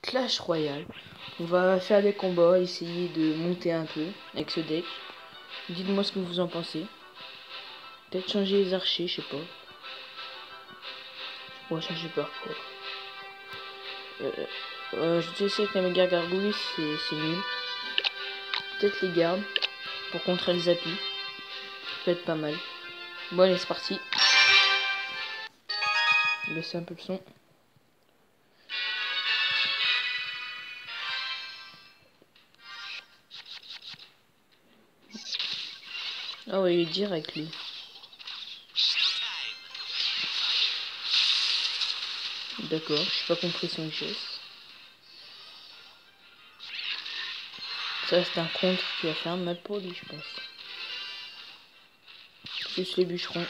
Clash Royale. On va faire des combats, essayer de monter un peu avec ce deck. Dites-moi ce que vous en pensez. Peut-être changer les archers, je sais pas. On va changer par quoi. Je sais que la méga gargouille c'est nul. Peut-être les gardes pour contrer les appuis. Ça peut être pas mal. Bon allez c'est parti. Baisser un peu le son. Ah ouais, il est direct lui. D'accord, j'ai pas compris son geste. Ça c'est un contre qui va faire mal pour lui je pense. Plus les bûcherons.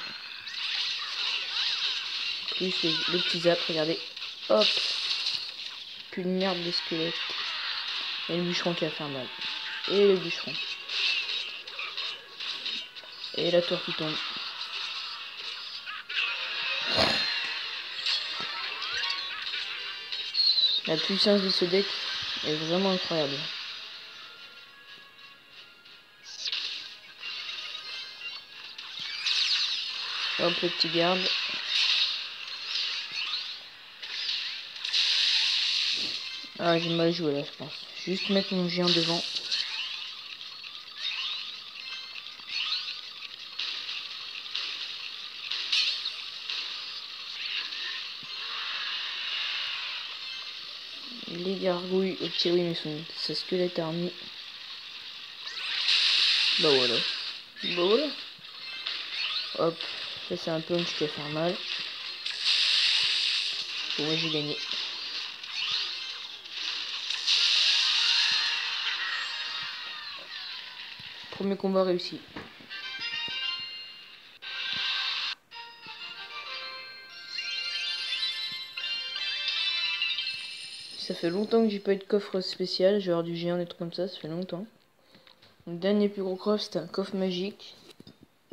Plus le petit zap, regardez. Hop. Plus de merde des squelettes. Et le bûcheron qui va faire mal. Et le bûcheron. Et la tour qui tombe. La puissance de ce deck est vraiment incroyable. Hop, le petit garde. Ah, j'ai mal joué là, je pense. Juste mettre mon géant devant. Les gargouilles au petit oui, mais sa squelette armée. Bah voilà. Bah voilà. Hop. Ça, c'est un punch qui va faire mal. Bon, moi j'ai gagné. Premier combat réussi. Ça fait longtemps que j'ai pas eu de coffre spécial, genre du géant, des trucs comme ça fait longtemps. Le dernier plus gros coffre c'était un coffre magique.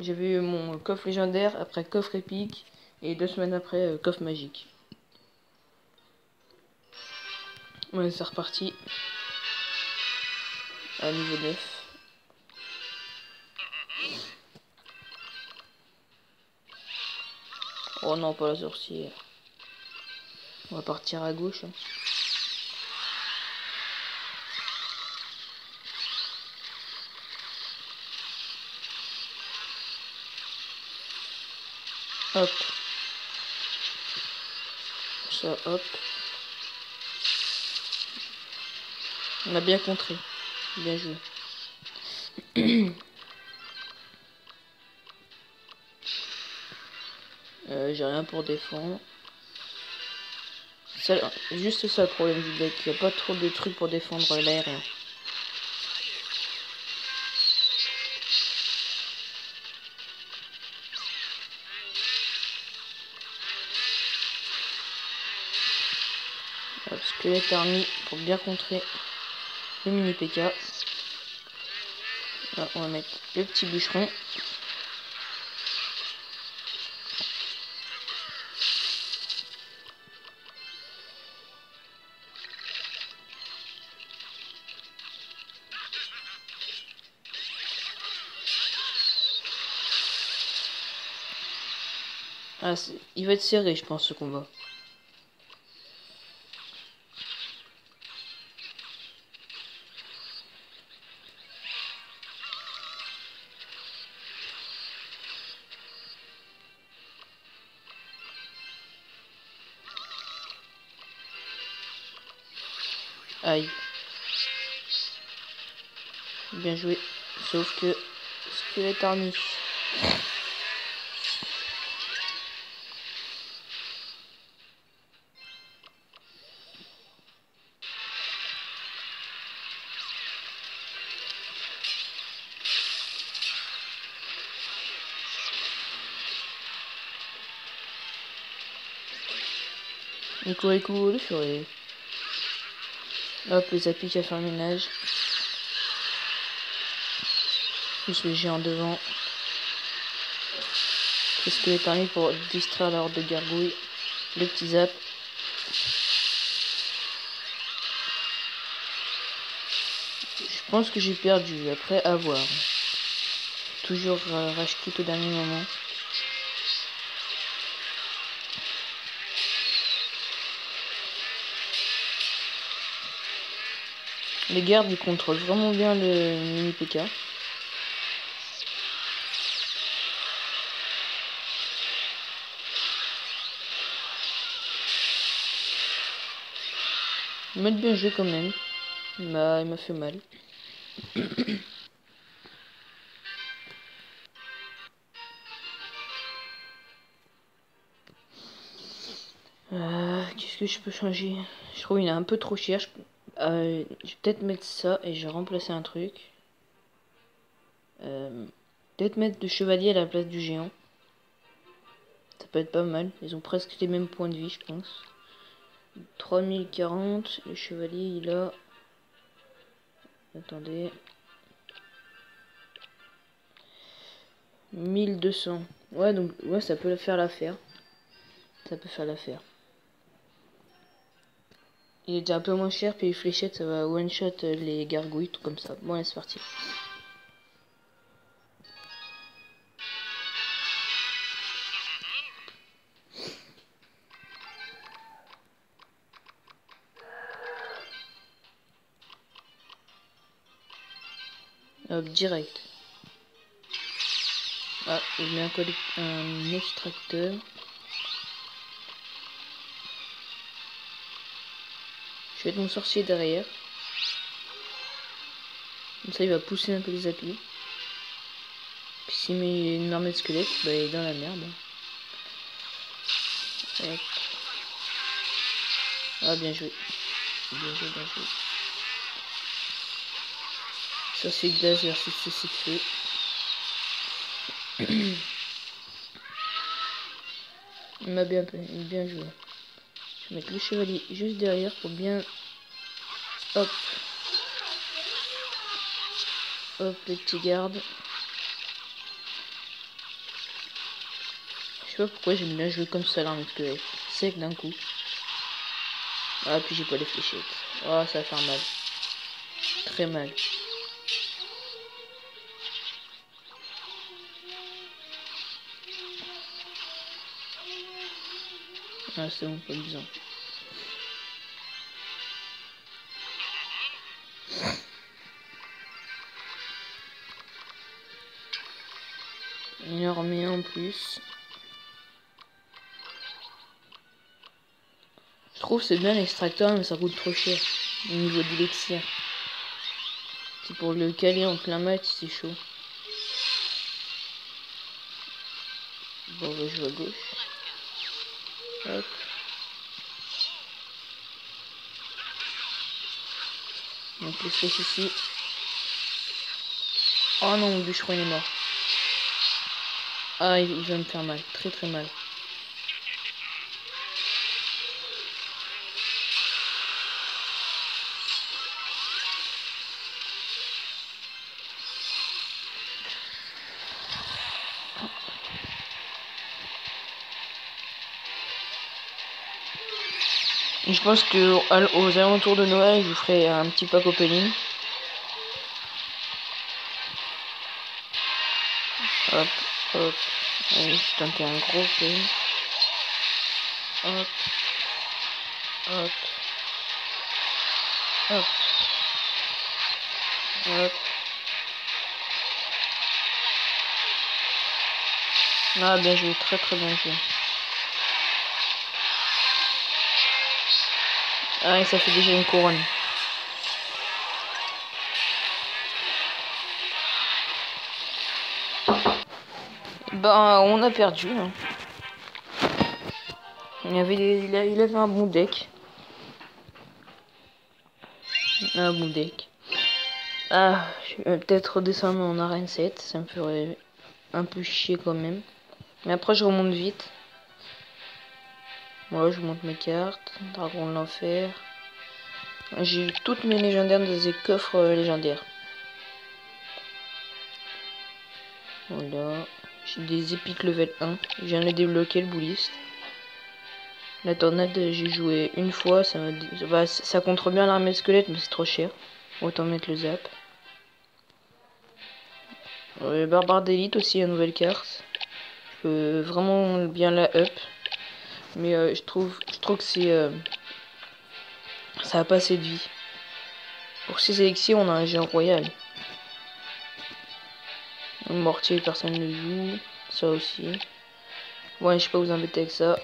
J'avais eu mon coffre légendaire, après coffre épique, et 2 semaines après coffre magique. Ouais, c'est reparti. À niveau 9. Oh non, pas la sorcière. On va partir à gauche. Hein. Hop. Ça, hop. On a bien contré. Bien joué. J'ai rien pour défendre. Juste ça le problème du deck. Il n'y a pas trop de trucs pour défendre l'aérien. Squelette army pour bien contrer le mini PK. Là, on va mettre le petit bûcheron. Ah, il va être serré, je pense, ce combat. Aïe. Bien joué. Sauf que squelette army. Nico le furet. Hop, les appuis qui a fait un ménage. Plus le géant devant. Le squelette army pour distraire la horde de gargouilles. Le petit zap. Je pense que j'ai perdu, après avoir. Toujours rage quit au dernier moment. Les gardes, ils contrôlent vraiment bien le mini PK. Ils m'ont bien joué quand même. Il m'a fait mal. Qu'est-ce que je peux changer? Je trouve qu'il est un peu trop cher. Je vais peut-être mettre ça et je vais remplacer un truc. Peut-être mettre le chevalier à la place du géant. Ça peut être pas mal. Ils ont presque les mêmes points de vie, je pense. 3040. Le chevalier, il a... Attendez. 1200. Ouais, donc ouais, ça peut faire l'affaire. Ça peut faire l'affaire. Il est déjà un peu moins cher, puis les fléchettes, ça va one shot les gargouilles, tout comme ça. Bon, allez, c'est parti. Hop, direct. Ah, il met un extracteur. Je vais être mon sorcier derrière. Comme ça, il va pousser un peu les atouts. Puis s'il met une armée de squelettes, bah, il est dans la merde. Hop. Ah, bien joué. Bien joué, bien joué. Sorcier de glace versus ceci de feu. Il m'a bien joué. Je vais mettre le chevalier juste derrière pour bien... Hop. Hop, les petits gardes. Je sais pas pourquoi j'aime bien jouer comme ça l'armée de squelette. Sec d'un coup. Ah, puis j'ai pas les fléchettes. Oh, ça va faire mal. Très mal. Ah, c'est bon, pas besoin. Une armée en plus. Je trouve c'est bien l'extracteur, mais ça coûte trop cher. Au niveau de l'élixir. C'est pour le caler en plein match, c'est chaud. Bon, bah, je vais à gauche. Hop. Donc les flèches ici. Oh non, mon bûcheron il est mort. Ah, il va me faire mal. Très très mal. Et je pense que aux alentours de Noël, je vous ferai un petit pack opening. Hop, hop. Allez, tenter un gros pain. Hop, hop, hop, hop. Ah, bien joué, très très bien joué. Ah, et ça fait déjà une couronne. Ben, on a perdu. Hein. Il avait un bon deck. Un bon deck. Ah, je vais peut-être redescendre en arène 7. Ça me ferait un peu chier quand même. Mais après, je remonte vite. Voilà, je monte mes cartes. Dragon de l'enfer. J'ai eu toutes mes légendaires dans des coffres légendaires. Voilà. J'ai des épiques level 1. Je viens de le débloquer, le bouliste. La tornade, j'ai joué une fois. Ça contre bien l'armée de squelette, mais c'est trop cher. Autant mettre le zap. Barbare d'élite aussi, la nouvelle carte. Je peux vraiment bien la up. Mais je trouve que c'est... ça a pas assez de vie. Pour 6 élixirs, on a un géant royal. Le mortier, personne ne joue. Ça aussi. Ouais, je sais pas vous embêter avec ça.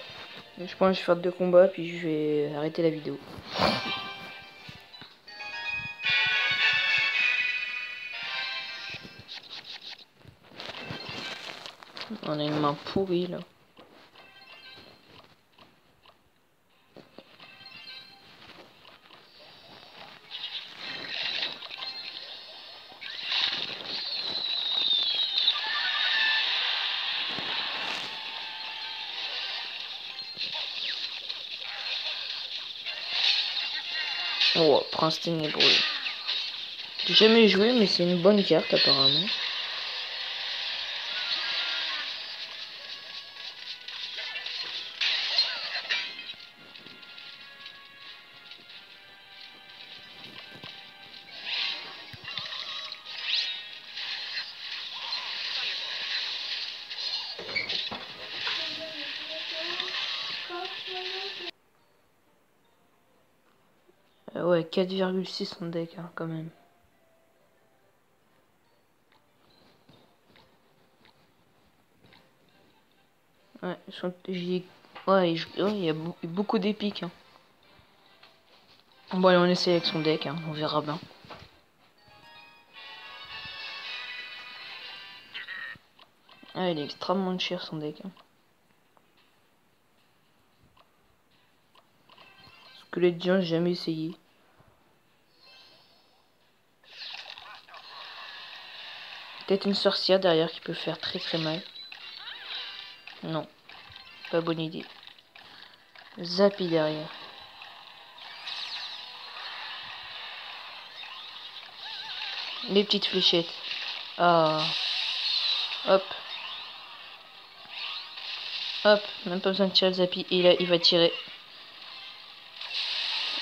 Je pense que je vais faire 2 combats, puis je vais arrêter la vidéo. On a une main pourrie là. Oh, Prince Ténébreux. J'ai jamais joué, mais c'est une bonne carte apparemment. Ouais, 4,6 en deck hein, quand même. Ouais, ouais, il y a beaucoup d'épiques. Hein. Bon, allez, on essaie avec son deck, hein, on verra bien. Ah, il est extrêmement cher son deck. Hein. Squelette géant, j'ai jamais essayé. Peut-être une sorcière derrière qui peut faire très très mal. Non, pas bonne idée. Zappy derrière. Les petites fléchettes. Ah. Hop. Hop. Même pas besoin de tirer le Zappy. Et là, il va tirer.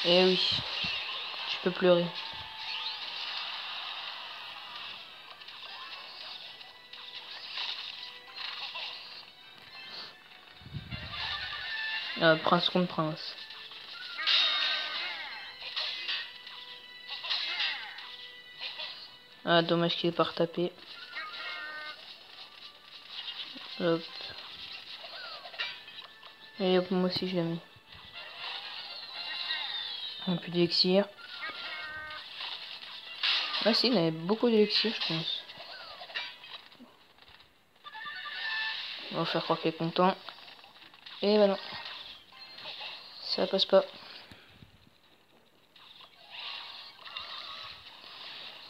Eh oui. Tu peux pleurer. Prince contre prince. Ah, dommage qu'il ait pas retapé. Hop. Et hop, moi aussi je l'ai mis. Un peu d'élixir. Ah si, il avait beaucoup d'élixir, je pense. On va faire croire qu'il est content. Et bah non. Ça passe pas.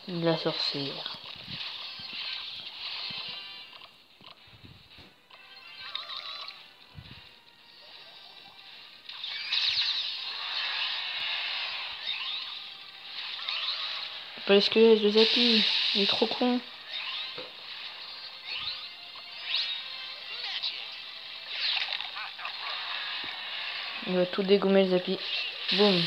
La sorcière. Pas les squelettes de Zappy. Il est trop con. Il va tout dégommer le Zappy. Boum.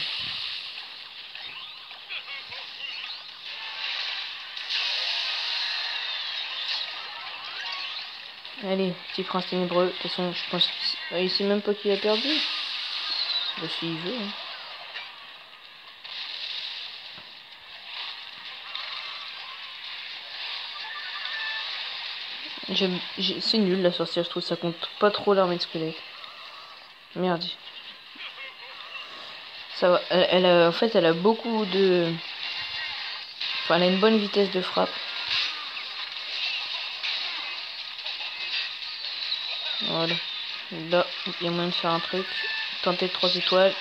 Allez, petit prince ténébreux. De toute façon, je pense qu'il sait même pas qu'il a perdu. Bah, s'il veut. Hein. C'est nul la sorcière, je trouve ça compte pas trop l'armée de squelettes. Merde. Ça va. En fait, elle a beaucoup de. Enfin, elle a une bonne vitesse de frappe. Voilà. Là, il y a moyen de faire un truc. Tenter 3 étoiles.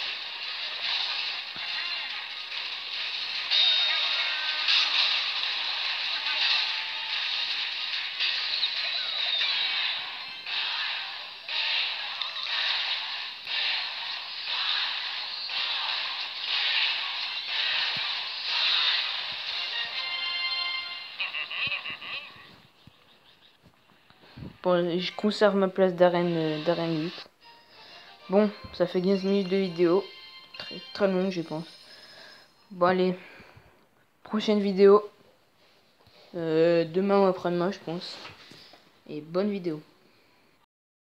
Bon, je conserve ma place d'arène 8. Bon, ça fait 15 minutes de vidéo. Très, très longue, je pense. Bon, allez. prochaine vidéo. Demain ou après-demain, je pense. Et bonne vidéo.